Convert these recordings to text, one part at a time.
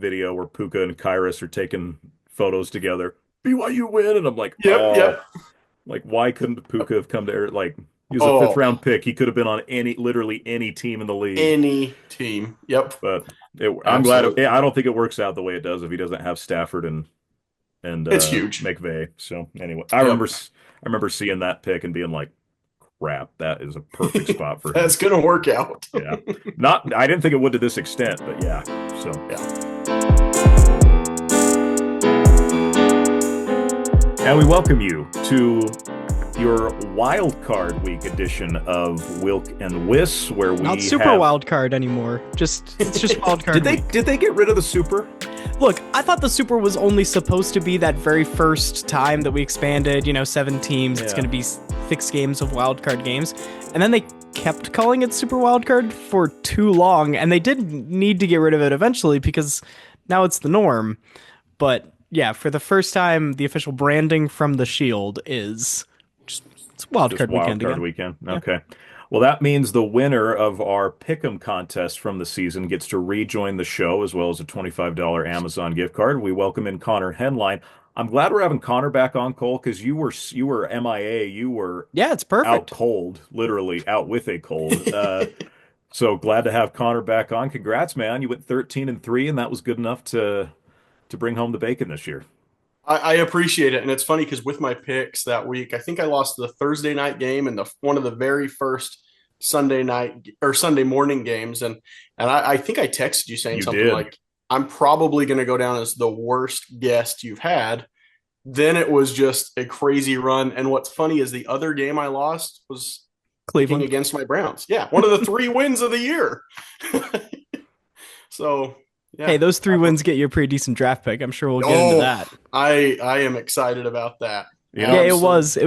video where Puka and Kyrus are taking photos together. BYU win, and I'm like, Yep, oh, yep. like why couldn't Puka have come to like he was a fifth Oh, round pick. He could have been on literally any team in the league. any team. Yep, But I'm glad. absolutely. I don't think it works out the way it does if he doesn't have Stafford and It's huge. McVay. So anyway, Yep. I remember seeing that pick and being like, crap, that is a perfect spot for him. That's gonna work out. Yeah. Not I didn't think it would to this extent, but yeah. So Yeah. and we welcome you to your wild card week edition of Wilk and Wiss, where we Not super have wild card anymore. It's just wild card week. did they get rid of the super? Look, I thought the super was only supposed to be that very first time that we expanded, 7 teams. It's Yeah. going to be 6 games of wild card games. And then they kept calling it super wild card for too long, and they did need to get rid of it eventually because now it's the norm. But yeah, for the first time, the official branding from the Shield is just it's wild Just card wild weekend card again. weekend. Yeah. Okay. Well, that means the winner of our Pick'em contest from the season gets to rejoin the show as well as a $25 Amazon gift card. We welcome in Connor Henline. I'm glad we're having Connor back on, Cole, because you were MIA. You were Yeah, it's out perfect. cold, literally out with a cold. So glad to have Connor back on. Congrats, man. You went 13-3, and that was good enough to bring home the bacon this year. I appreciate it, and it's funny because with my picks that week, I think I lost the Thursday night game and the one of the very first Sunday night or Sunday morning games, and I think I texted you saying You something did. like, "I'm probably going to go down as the worst guest you've had." Then it was just a crazy run, and what's funny is the other game I lost was picking Cleveland. against my Browns. Yeah, one of the three wins of the year. So Hey, yeah, those 3 wins get you a pretty decent draft pick. I'm sure we'll get into oh, that. I am excited about that. Yeah. Yeah, it Absolutely. was. It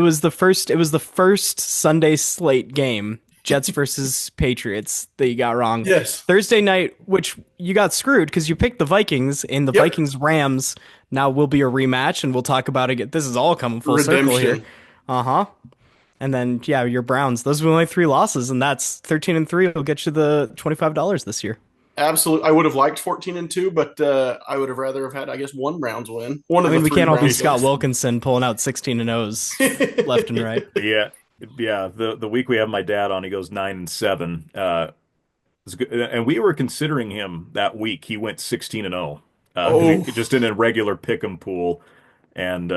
was the first Sunday slate game, Jets versus Patriots, that you got wrong. Yes. Thursday night, which you got screwed because you picked the Vikings, and the Yep. Vikings Rams now will be a rematch, and we'll talk about it. This is all coming full circle here. Redemption. Uh-huh. And then yeah, your Browns. Those were only 3 losses, and that's 13-3 will get you the $25 this year. Absolutely. I would have liked 14-2, but I would have rather have had, I guess, one Browns win. One I of the mean, we three can't all be Browns Scott wins. Wilkinson pulling out 16-0s left and right. Yeah. Yeah. The week we have my dad on, he goes 9-7. It's good. And we were considering him that week. He went 16-0. Oh, Just in a regular pick'em pool. And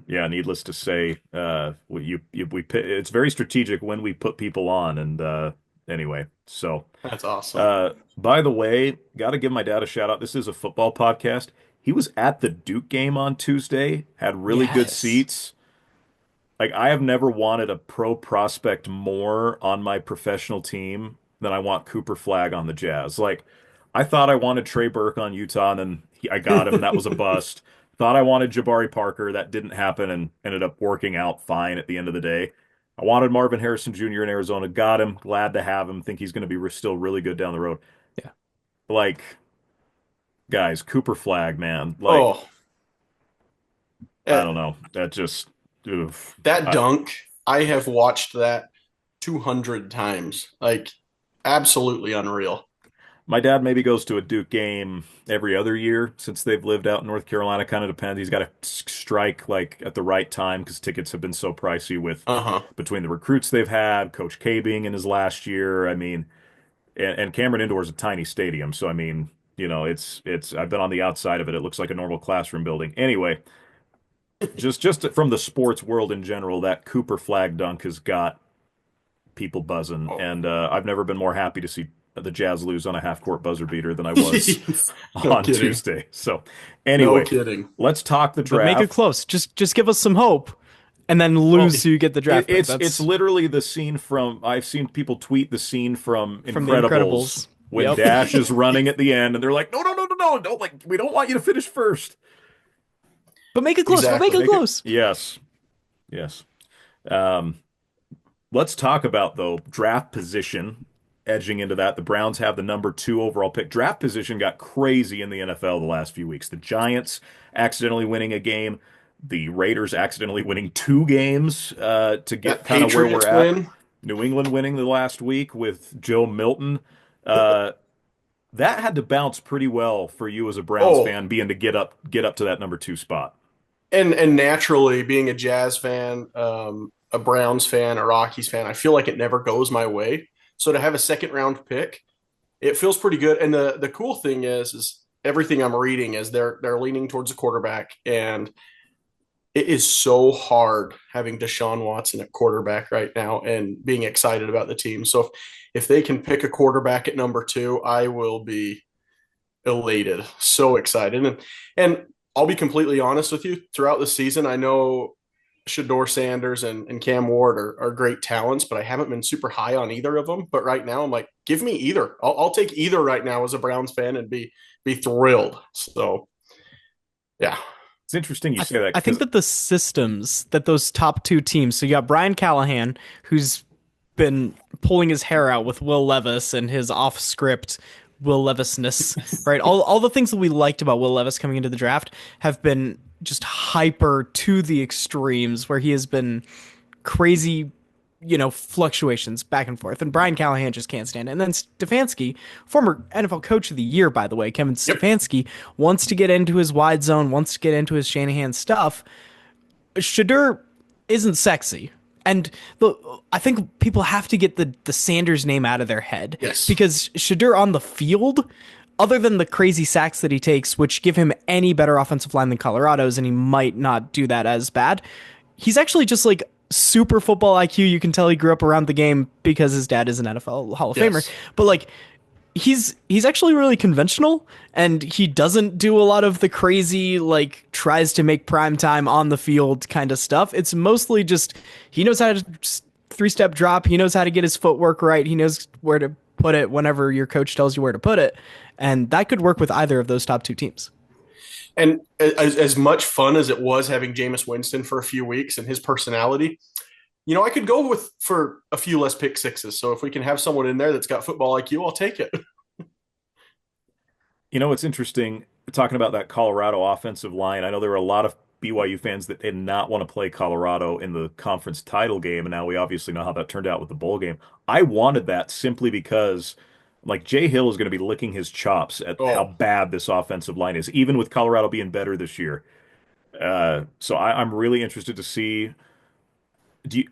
yeah, needless to say, it's very strategic when we put people on. And anyway, so that's awesome. by the way, got to give my dad a shout out. This is a football podcast. He was at the Duke game on Tuesday, had really good Yes. seats. Like I have never wanted a pro prospect more on my professional team than I want Cooper Flagg on the Jazz. Like I thought I wanted Trey Burke on Utah, and then I got him. That was a bust. Thought I wanted Jabari Parker. That didn't happen, and ended up working out fine at the end of the day. I wanted Marvin Harrison Jr. in Arizona. Got him. Glad to have him. Think he's going to be still really good down the road. Yeah. Like guys, Cooper Flagg, man. Like Oh, I uh, don't know. That just oof. that dunk, I have watched that 200 times. Like, absolutely unreal. My dad maybe goes to a Duke game every other year since they've lived out in North Carolina. Kind of depends. He's got to strike like at the right time because tickets have been so pricey with Uh-huh. between the recruits they've had, Coach K being in his last year. I mean, and Cameron Indoor is a tiny stadium, so I mean, it's. I've been on the outside of it. It looks like a normal classroom building. Anyway, just from the sports world in general, that Cooper Flag dunk has got people buzzing, Oh. and I've never been more happy to see the Jazz lose on a half court buzzer beater than I was No on kidding. Tuesday. So No anyway, kidding. let's talk the But make it draft. close. Just give us some hope, and then Well, lose so you get the draft pick. it's That's literally the scene from I've seen people tweet the scene from from The Incredibles Incredibles. when Yep. Dash is running at the end and they're like, no, no, no, no, no, don't like we don't want you to finish first. But make it close. But make Exactly. it Make it close. yes, yes. Um, let's talk about though draft position. Edging into that, the Browns have the number 2 overall pick. Draft position got crazy in the NFL the last few weeks. The Giants accidentally winning a game, the Raiders accidentally winning 2 games to get That kind of where we're Patriots at. win. New England winning the last week with Joe Milton. Uh, That had to bounce pretty well for you as a Browns Oh, fan, being to get up to that number two spot. and naturally being a Jazz fan, a Browns fan, a Rockies fan, I feel like it never goes my way. So to have a second round pick, it feels pretty good. And the cool thing is everything I'm reading is they're leaning towards a quarterback, and it is so hard having Deshaun Watson at quarterback right now and being excited about the team. So if they can pick a quarterback at number two, I will be elated, so excited. And I'll be completely honest with you, throughout the season, I know Shador Sanders and Cam Ward are great talents, but I haven't been super high on either of them. But right now, I'm like, give me either. I'll take either right now as a Browns fan and be thrilled. So yeah, It's interesting you say that I think because that the systems that those top two teams, so you got Brian Callahan, who's been pulling his hair out with Will Levis and his off script Will Levisness, right? All the things that we liked about Will Levis coming into the draft have been just hyper to the extremes, where he has been crazy, fluctuations back and forth. And Brian Callahan just can't stand it. And then Stefanski, former NFL Coach of the Year, by the way, Kevin yep. Stefanski, wants to get into his wide zone, wants to get into his Shanahan stuff. Shadur isn't sexy. And I think people have to get the Sanders name out of their head, Yes. because Shadur on the field, other than the crazy sacks that he takes, which give him any better offensive line than Colorado's, and he might not do that as bad, he's actually just like super football IQ. You can tell he grew up around the game because his dad is an NFL Hall of Famer. Yes. But like he's actually really conventional, and he doesn't do a lot of the crazy like tries to make prime time on the field kind of stuff. It's mostly just he knows how to three-step drop, he knows how to get his footwork right, he knows where to put it whenever your coach tells you where to put it, and that could work with either of those top two teams. And as much fun as it was having Jameis Winston for a few weeks and his personality, I could go with for a few less pick sixes. So if we can have someone in there that's got football IQ, I'll take it. it's interesting talking about that Colorado offensive line. I know there were a lot of BYU fans that did not want to play Colorado in the conference title game, and now we obviously know how that turned out with the bowl game. I wanted that simply because, like, Jay Hill is going to be licking his chops at how Oh, bad this offensive line is, even with Colorado being better this year. So I'm really interested to see.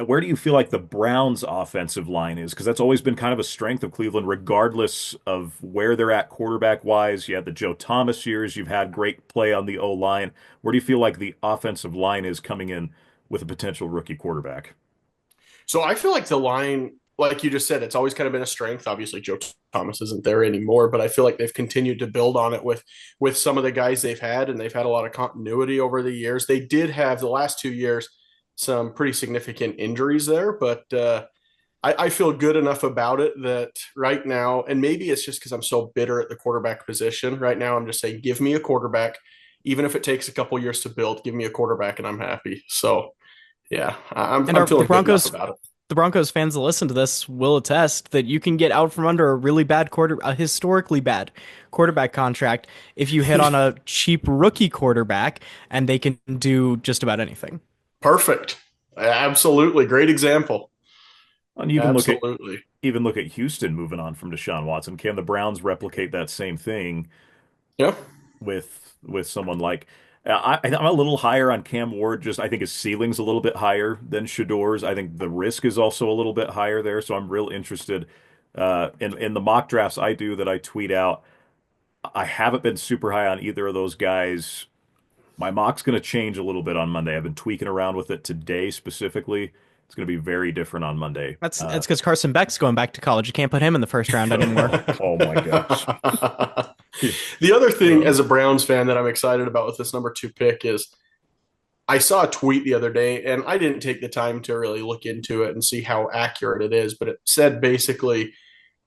Where do you feel like the Browns' offensive line is? Because that's always been kind of a strength of Cleveland, regardless of where they're at quarterback wise. You had the Joe Thomas years, you've had great play on the O line. Where do you feel like the offensive line is coming in with a potential rookie quarterback? so I feel like the line, like you just said, it's always kind of been a strength. Obviously, Joe Thomas isn't there anymore, but I feel like they've continued to build on it with some of the guys they've had, and they've had a lot of continuity over the years. They did have the last 2 years some pretty significant injuries there, but I feel good enough about it that right now, and maybe it's just because I'm so bitter at the quarterback position. Right now, I'm just saying, give me a quarterback, even if it takes a couple years to build. Give me a quarterback, and I'm happy. So yeah, And I'm the feeling good enough Broncos about it. the Broncos fans that listen to this will attest that you can get out from under a really bad a historically bad quarterback contract if you hit on a cheap rookie quarterback, and they can do just about anything. Perfect. Absolutely. Great example. And even look at Absolutely. even look at Houston moving on from Deshaun Watson. Can the Browns replicate that same thing Yeah. with someone like I'm a little higher on Cam Ward. Just I think his ceiling's a little bit higher than Shador's. I think the risk is also a little bit higher there. So I'm real interested in the mock drafts I do that I tweet out. I haven't been super high on either of those guys. My mock's going to change a little bit on Monday. I've been tweaking around with it today specifically. It's going to be very different on Monday. That's because Carson Beck's going back to college. You can't put him in the first round anymore. Oh my gosh. The other thing Uh, as a Browns fan that I'm excited about with this number two pick is I saw a tweet the other day, and I didn't take the time to really look into it and see how accurate it is, but it said basically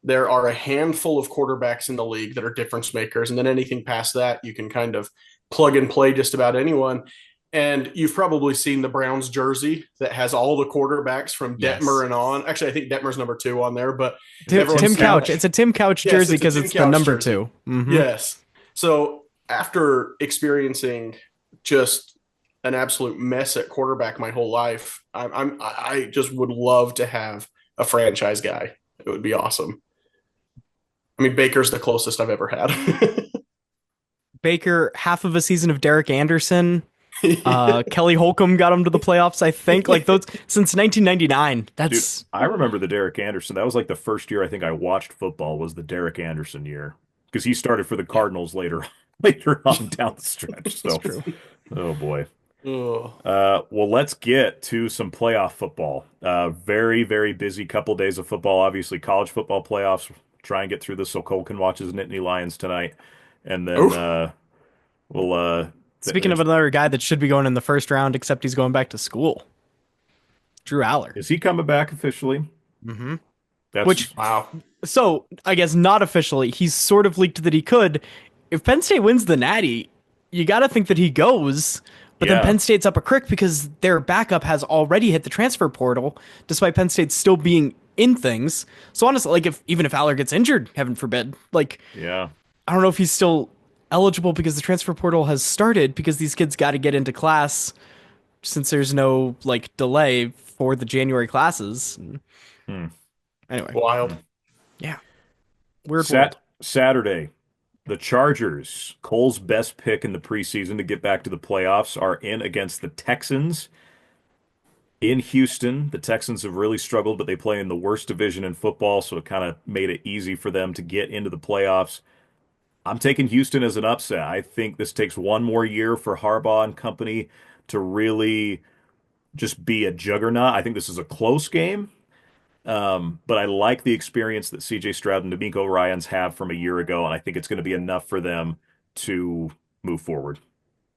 there are a handful of quarterbacks in the league that are difference makers, and then anything past that, you can kind of plug and play just about anyone. And you've probably seen the Browns jersey that has all the quarterbacks from Detmer Yes. and on. Actually, I think Detmer's number two on there, but is it Tim Tim everyone's kind of Couch. like, It's a Tim Couch yes, jersey it's a because Tim it's the Couch number jersey. two. Hmm. Yes. So after experiencing just an absolute mess at quarterback my whole life, I just would love to have a franchise guy. It would be awesome. I mean, Baker's the closest I've ever had. Baker, half of a season of Derek Anderson. Kelly Holcomb got him to the playoffs, I think. Like those since 1999. Dude, That's I remember the Derek Anderson. That was like the first year I think I watched football was the Derek Anderson year because he started for the Yeah. Cardinals later later on down the stretch. that's So, true. oh boy. Oh. Well, let's get to some playoff football. Very, very busy couple days of football. Obviously, college football playoffs. Try and get through this so Cole can watch his Nittany Lions tonight, and then Oof. we'll Speaking of another guy that should be going in the first round, except he's going back to school, Drew Aller. is he coming back officially? hmm That's Which, Wow. so I guess not officially, he's sort of leaked that he could. If Penn State wins the Natty, you got to think that he goes. But then yeah, Penn State's up a creek because their backup has already hit the transfer portal, despite Penn State still being in things. So honestly, like if even if Aller gets injured, heaven forbid, like yeah. I don't know if he's still eligible because the transfer portal has started because these kids got to get into class since there's no like delay for the January classes. Hmm. Anyway, Wild. yeah, weird world. Saturday. The Chargers, Cole's best pick in the preseason to get back to the playoffs, are in against the Texans in Houston. The Texans have really struggled, but they play in the worst division in football, so it kind of made it easy for them to get into the playoffs. I'm taking Houston as an upset. I think this takes one more year for Harbaugh and company to really just be a juggernaut. I think this is a close game, but I like the experience that CJ Stroud and D'Amico Ryans have from a year ago, and I think it's going to be enough for them to move forward.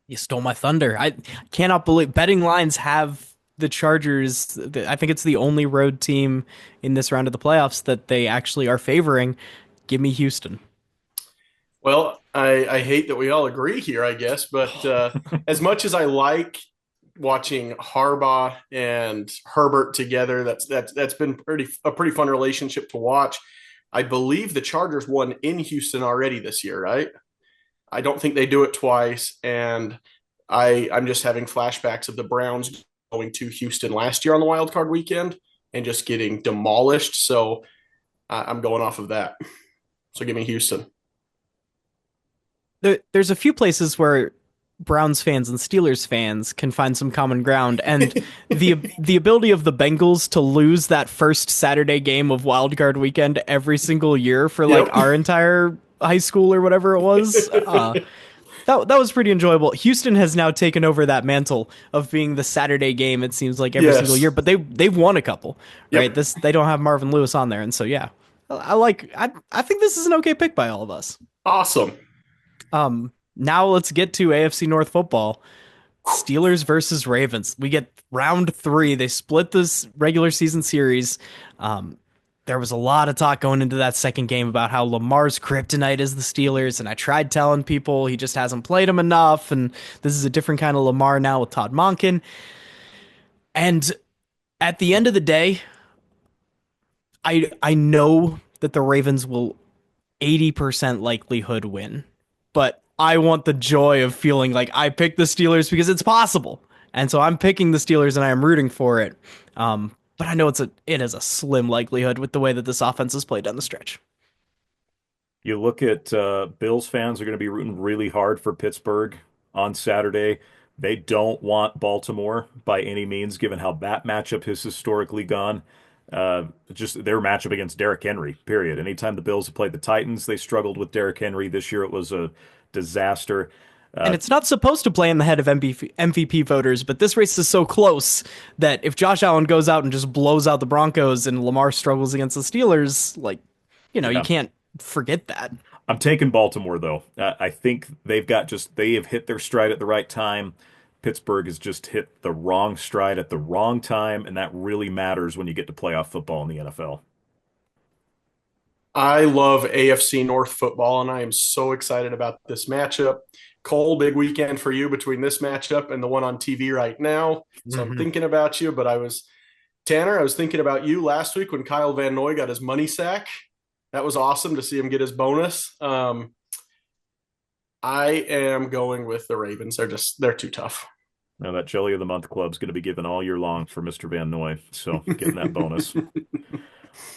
You stole my thunder. I cannot believe betting lines have the Chargers. I think it's the only road team in this round of the playoffs that they actually are favoring. Give me Houston. Well, I hate that we all agree here, I guess, but as much as I like watching Harbaugh and Herbert together, that's been a pretty fun relationship to watch. I believe the Chargers won in Houston already this year, right? I don't think they do it twice, and I'm just having flashbacks of the Browns going to Houston last year on the wild card weekend and just getting demolished. So I'm going off of that. So give me Houston. There's a few places where Browns fans and Steelers fans can find some common ground, and the ability of the Bengals to lose that first Saturday game of Wild Card Weekend every single year for like Yep. our entire high school or whatever it was. That was pretty enjoyable. Houston has now taken over that mantle of being the Saturday game. It seems like every single Yes. year, but they've won a couple, right? Yep. This they don't have Marvin Lewis on there, and so yeah, I think this is an okay pick by all of us. Awesome. Now let's get to AFC North football. Steelers versus Ravens. We get round three. They split this regular season series. There was a lot of talk going into that second game about how Lamar's kryptonite is the Steelers, and I tried telling people he just hasn't played them enough, and this is a different kind of Lamar now with Todd Monken. And at the end of the day, I know that the Ravens will 80% likelihood win, but I want the joy of feeling like I picked the Steelers because it's possible. And so I'm picking the Steelers and I am rooting for it. But I know it is a slim likelihood with the way that this offense is played down the stretch. You look at Bills fans are going to be rooting really hard for Pittsburgh on Saturday. They don't want Baltimore by any means, given how that matchup has historically gone. Just their matchup against Derrick Henry, period. Anytime the Bills have played the Titans, they struggled with Derrick Henry. This year it was a disaster. And Uh, it's not supposed to play in the head of MVP voters, but this race is so close that if Josh Allen goes out and just blows out the Broncos and Lamar struggles against the Steelers, like, you yeah. can't forget that. I'm taking Baltimore though. I think they have hit their stride at the right time. Pittsburgh has just hit the wrong stride at the wrong time, and that really matters when you get to playoff football in the NFL. I love AFC North football, and I am so excited about this matchup. Cole, big weekend for you between this matchup and the one on TV right now. So I'm Mhm. thinking about you, but Tanner, I was thinking about you last week when Kyle Van Noy got his money sack. That was awesome to see him get his bonus. I am going with the Ravens. They're too tough. Now that Jelly of the Month Club is going to be given all year long for Mr. Van Noy, so getting that bonus.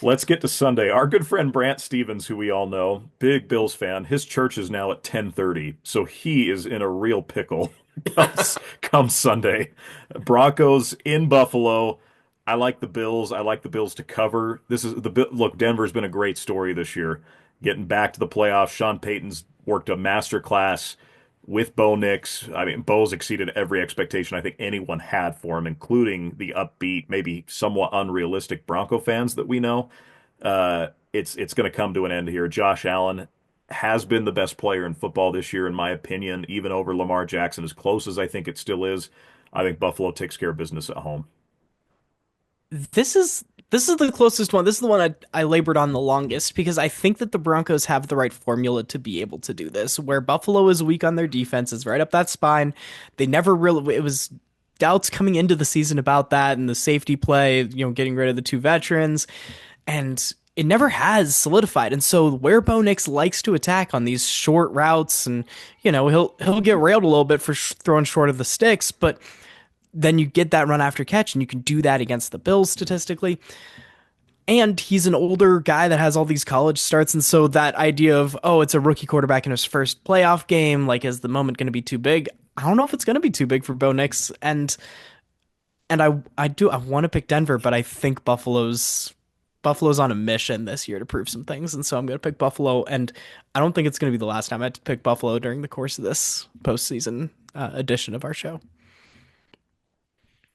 Let's get to Sunday. Our good friend Brant Stevens, who we all know, big Bills fan, his church is now at 10:30, so he is in a real pickle come Sunday. Broncos in Buffalo. I like the Bills. I like the Bills to cover. This is look, Denver's been a great story this year. Getting back to the playoffs. Sean Payton's worked a master class with Bo Nix. I mean, Bo's exceeded every expectation I think anyone had for him, including the upbeat, maybe somewhat unrealistic Bronco fans that we know. It's going to come to an end here. Josh Allen has been the best player in football this year, in my opinion, even over Lamar Jackson, as close as I think it still is. I think Buffalo takes care of business at home. This is the closest one. This is the one I labored on the longest because I think that the Broncos have the right formula to be able to do this. Where Buffalo is weak on their defense, is right up that spine. They never really it was doubts coming into the season about that and the safety play, getting rid of the two veterans, and it never has solidified. And so where Bo Nix likes to attack on these short routes, and he'll get railed a little bit for throwing short of the sticks, but then you get that run after catch, and you can do that against the Bills statistically. And he's an older guy that has all these college starts, and so that idea of, oh, it's a rookie quarterback in his first playoff game, like, is the moment going to be too big? I don't know if it's going to be too big for Bo Nix, and I want to pick Denver, but I think Buffalo's on a mission this year to prove some things, and so I'm going to pick Buffalo. And I don't think it's going to be the last time I pick Buffalo during the course of this postseason edition of our show.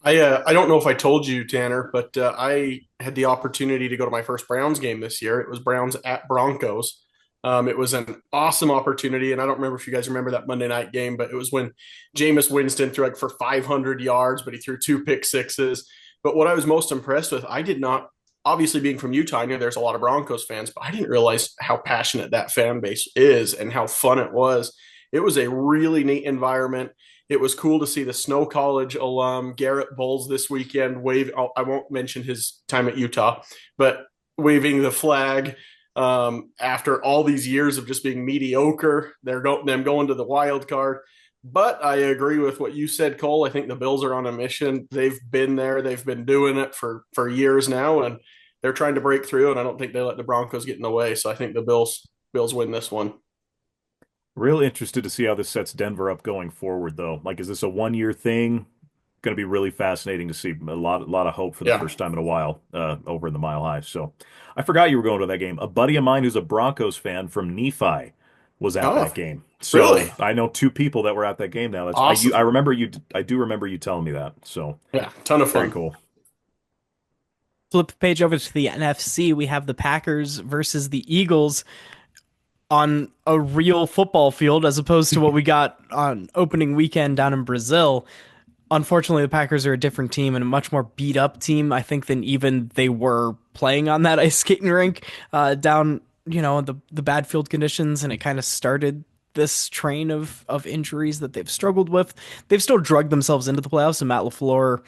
I don't know if I told you, Tanner, but I had the opportunity to go to my first Browns game this year. It was Browns at Broncos. It was an awesome opportunity, and I don't remember if you guys remember that Monday night game, but it was when Jameis Winston threw like for 500 yards, but he threw two pick sixes. But what I was most impressed with, I did not, obviously being from Utah, I knew there's a lot of Broncos fans, but I didn't realize how passionate that fan base is and how fun it was. It was a really neat environment. It was cool to see the Snow College alum Garrett Bowles this weekend wave. I won't mention his time at Utah, but waving the flag after all these years of just being mediocre. Them going to the wild card. But I agree with what you said, Cole. I think the Bills are on a mission. They've been there. They've been doing it for years now, and they're trying to break through. And I don't think they let the Broncos get in the way. So I think the Bills win this one. Real interested to see how this sets Denver up going forward, though. Like, is this a one-year thing? Going to be really fascinating to see. A lot of hope for the Yeah. first time in a while over in the Mile High. So, I forgot you were going to that game. A buddy of mine who's a Broncos fan from Nephi was at that Oh, game. So really? I know two people that were at that game now. I Awesome. remember you. I do remember you telling me that. So Yeah, ton of very fun. cool. Flip the page over to the NFC. We have the Packers versus the Eagles on a real football field as opposed to what we got on opening weekend down in Brazil. Unfortunately, the Packers are a different team and a much more beat up team, I think, than even they were playing on that ice skating rink down, the bad field conditions. And it kind of started this train of injuries that they've struggled with. They've still drugged themselves into the playoffs, and Matt LaFleur,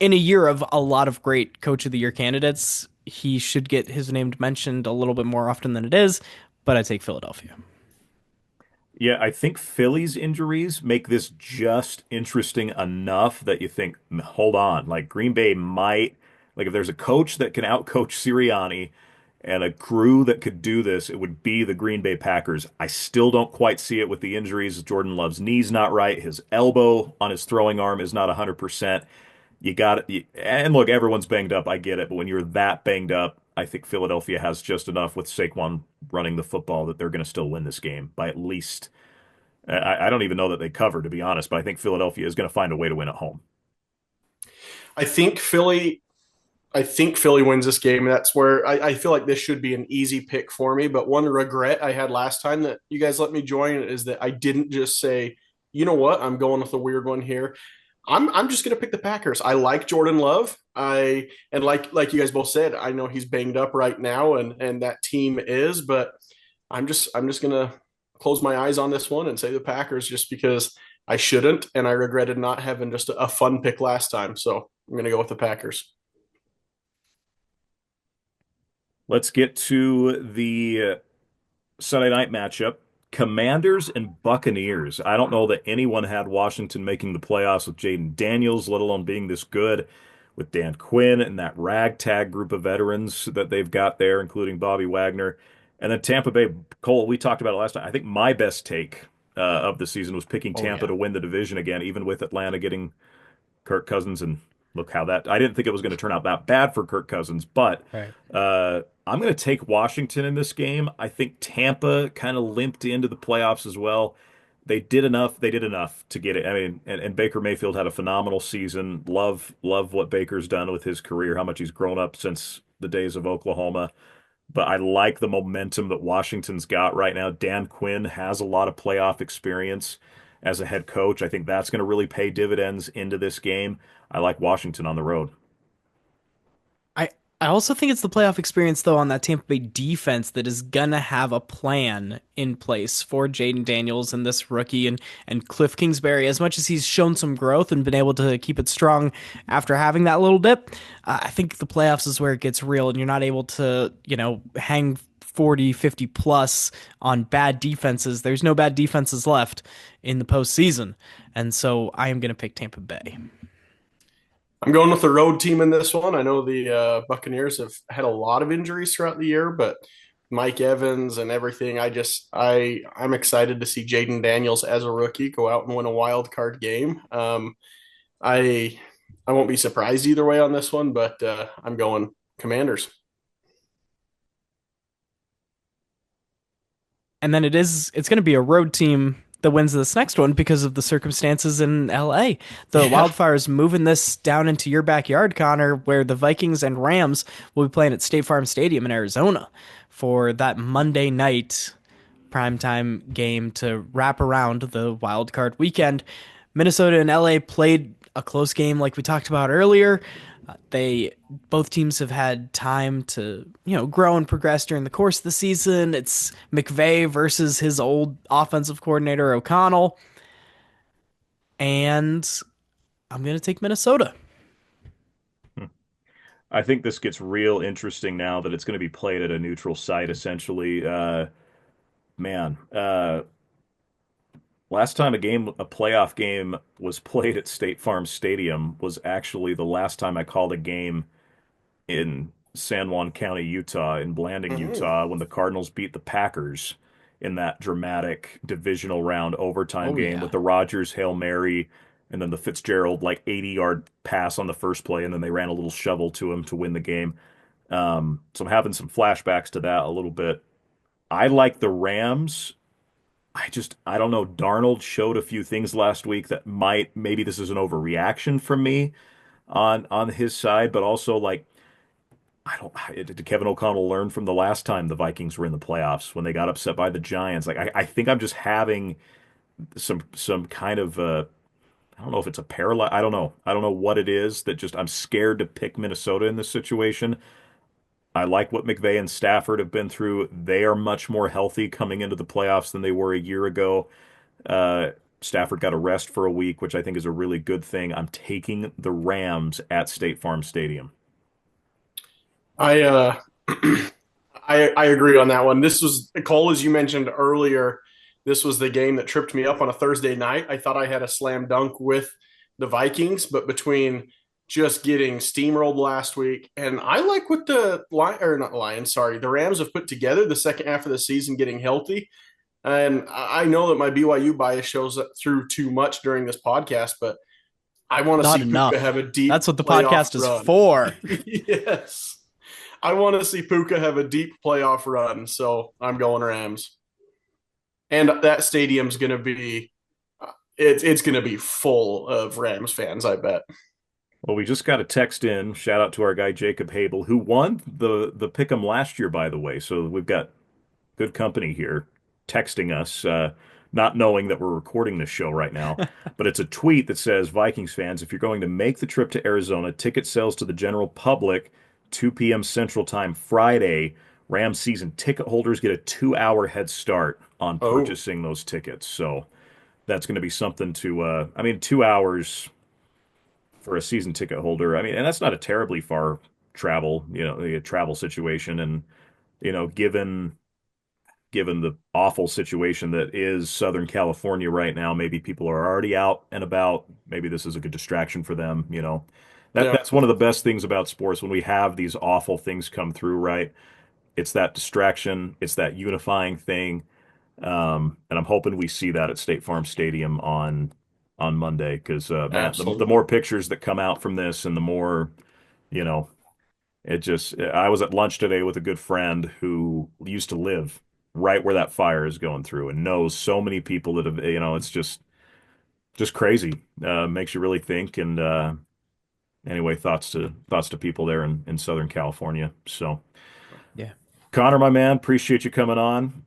in a year of a lot of great coach of the year candidates, he should get his name mentioned a little bit more often than it is. But I take Philadelphia. Yeah, I think Philly's injuries make this just interesting enough that you think, hold on, like Green Bay might, like if there's a coach that can outcoach Sirianni and a crew that could do this, it would be the Green Bay Packers. I still don't quite see it with the injuries. Jordan Love's knee's not right. His elbow on his throwing arm is not 100%. You got it. And look, everyone's banged up. I get it. But when you're that banged up, I think Philadelphia has just enough with Saquon running the football that they're going to still win this game by at least. I don't even know that they cover, to be honest, but I think Philadelphia is going to find a way to win at home. I think Philly I think Philly wins this game. That's where I feel like this should be an easy pick for me. But one regret I had last time that you guys let me join is that I didn't just say, you know what, I'm going with a weird one here. I'm just gonna pick the Packers. I like Jordan Love. And like you guys both said, I know he's banged up right now and that team is, but I'm just gonna close my eyes on this one and say the Packers just because I shouldn't, and I regretted not having just a fun pick last time. So I'm gonna go with the Packers. Let's get to the Sunday night matchup. Commanders and Buccaneers. I don't know that anyone had Washington making the playoffs with Jaden Daniels, let alone being this good. with Dan Quinn and that ragtag group of veterans that they've got there, including Bobby Wagner. And then Tampa Bay, Cole, we talked about it last time. I think my best take of the season was picking Oh Tampa yeah. to win the division again, even with Atlanta getting Kirk Cousins. And look how that, I didn't think it was going to turn out that bad for Kirk Cousins, but Right. I'm going to take Washington in this game. I think Tampa kind of limped into the playoffs as well. They did enough. They did enough to get it. I mean, and Baker Mayfield had a phenomenal season. Love what Baker's done with his career, how much he's grown up since the days of Oklahoma. But I like the momentum that Washington's got right now. Dan Quinn has a lot of playoff experience as a head coach. I think that's going to really pay dividends into this game. I like Washington on the road. I I also think it's the playoff experience though on that Tampa Bay defense that is gonna have a plan in place for Jaden Daniels and this rookie and Cliff Kingsbury. As much as he's shown some growth and been able to keep it strong after having that little dip, I think the playoffs is where it gets real and you're not able to, hang 40, 50 plus on bad defenses. There's no bad defenses left in the postseason. And so I am going to pick Tampa Bay. I'm going with the road team in this one. I know the Buccaneers have had a lot of injuries throughout the year, but Mike Evans and everything, I'm excited to see Jaden Daniels as a rookie go out and win a wild card game. I I won't be surprised either way on this one, but I'm going Commanders. And then it's going to be a road team that wins this next one because of the circumstances in LA. The Yeah. Wildfires moving this down into your backyard, Connor, where the Vikings and Rams will be playing at State Farm Stadium in Arizona for that Monday night primetime game to wrap around the wild card weekend. Minnesota and LA played a close game like we talked about earlier. They both teams have had time to, grow and progress during the course of the season. It's McVay versus his old offensive coordinator O'Connell, and I'm going to take Minnesota. Hmm. I think this gets real interesting now that it's going to be played at a neutral site, essentially. Man, last time a playoff game was played at State Farm Stadium was actually the last time I called a game in San Juan County, Utah, in Blanding, Mhm. Utah, when the Cardinals beat the Packers in that dramatic divisional round overtime Oh game with yeah. the Rodgers Hail Mary and then the Fitzgerald like 80-yard pass on the first play, and then they ran a little shovel to him to win the game. So I'm having some flashbacks to that a little bit. I like the Rams. I don't know. Darnold showed a few things last week that maybe this is an overreaction from me on his side, but also like I don't. Did Kevin O'Connell learn from the last time the Vikings were in the playoffs when they got upset by the Giants? Like I think I'm just having some kind of I don't know if it's a paralysis. I don't know. I don't know what it is that just I'm scared to pick Minnesota in this situation. I like what McVay and Stafford have been through. They are much more healthy coming into the playoffs than they were a year ago. Uh, Stafford got a rest for a week, which I think is a really good thing. I'm taking the Rams at State Farm Stadium. I I agree on that one. This was Cole, as you mentioned earlier. This was the game that tripped me up on a Thursday night. I thought I had a slam dunk with the Vikings, but between just getting steamrolled last week, and I like what the Lion or not Lions, sorry, the Rams have put together the second half of the season, getting healthy. And I know that my BYU bias shows through too much during this podcast, but I want to Not see Puka enough. have a deep That's what the playoff podcast is run. for. Yes. I want to see Puka have a deep playoff run, so I'm going Rams. And that stadium's going to be it's going to be full of Rams fans, I bet. Well, we just got a text in. Shout out to our guy Jacob Habel, who won the Pick'em last year, by the way. So we've got good company here texting us, not knowing that we're recording this show right now. But it's a tweet that says, Vikings fans, if you're going to make the trip to Arizona, ticket sales to the general public 2 p.m. Central Time Friday. Rams season ticket holders get a 2 hour head start on Oh, purchasing those tickets. So that's going to be something to, I mean, 2 hours for a season ticket holder. I mean, and that's not a terribly far travel, a travel situation. And, given the awful situation that is Southern California right now, maybe people are already out and about. Maybe this is a good distraction for them. Yeah, That's one of the best things about sports when we have these awful things come through, right? It's that distraction, it's that unifying thing. And I'm hoping we see that at State Farm Stadium on Monday because man, the absolutely. more pictures that come out from this and the more, you know, it just I was at lunch today with a good friend who used to live right where that fire is going through and knows so many people that have, it's just crazy. Makes you really think and anyway, thoughts to people there in Southern California. So Yeah. Connor, my man, appreciate you coming on.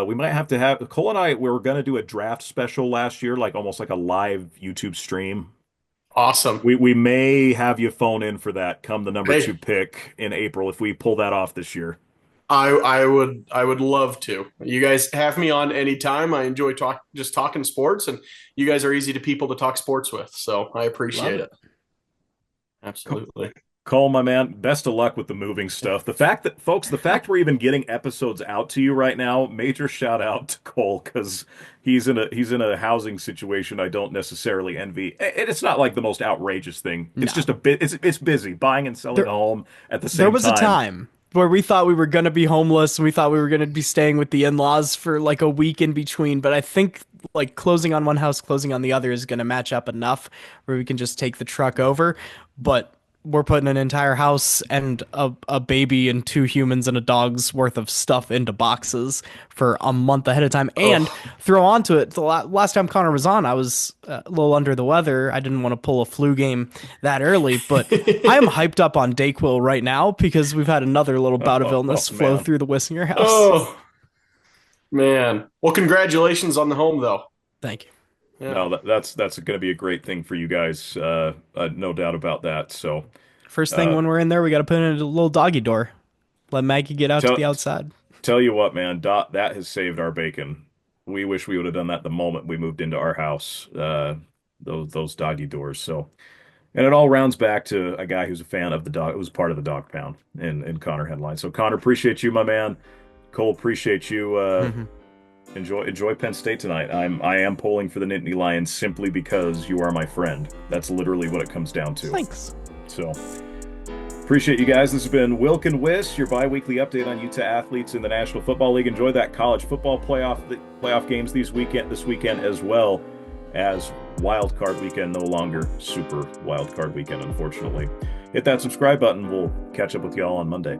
We might have to have Cole and I. We were going to do a draft special last year, like almost like a live YouTube stream. Awesome. We may have you phone in for that come the number two Hey, pick in April if we pull that off this year. I would love to. You guys have me on anytime. I enjoy talking sports, and you guys are easy to people to talk sports with. So I Love appreciate it. it. Absolutely. Cole, my man, best of luck with the moving stuff. The fact that, folks, the fact we're even getting episodes out to you right now, major shout out to Cole because he's in a housing situation I don't necessarily envy. And it's not like the most outrageous thing. It's No. just a bit. It's busy buying and selling a There home at the there same was a time. time where we thought we were going to be homeless and we thought we were going to be staying with the in-laws for like a week in between, but I think like closing on one house, closing on the other is going to match up enough where we can just take the truck over. But we're putting an entire house and a baby and two humans and a dog's worth of stuff into boxes for a month ahead of time. And Oh, throw onto it, the last time Connor was on, I was a little under the weather. I didn't want to pull a flu game that early, but I am hyped up on Dayquil right now because we've had another little bout of Oh illness flow man. through the Wissinger house. oh man. Well, congratulations on the home, though. Thank you. Yeah. No, that's going to be a great thing for you guys. No doubt about that. So, First thing uh, when we're in there, we got to put in a little doggy door. Let Maggie get out to tell the outside. tell you what, man, that has saved our bacon. We wish we would have done that the moment we moved into our house. Those doggy doors. So, and it all rounds back to a guy who's a fan of the dog, who's part of the dog pound in Connor headline. So, Connor, appreciate you, my man. Cole, appreciate you. Hmm. Enjoy Penn State tonight. I am pulling for the Nittany Lions simply because you are my friend. That's literally what it comes down to. Thanks. So appreciate you guys. This has been Wilk and Wiss, your bi-weekly update on Utah athletes in the National Football League. Enjoy that college football playoff games this weekend as well as wild card weekend, no longer super wild card weekend, unfortunately. Hit that subscribe button. We'll catch up with y'all on Monday.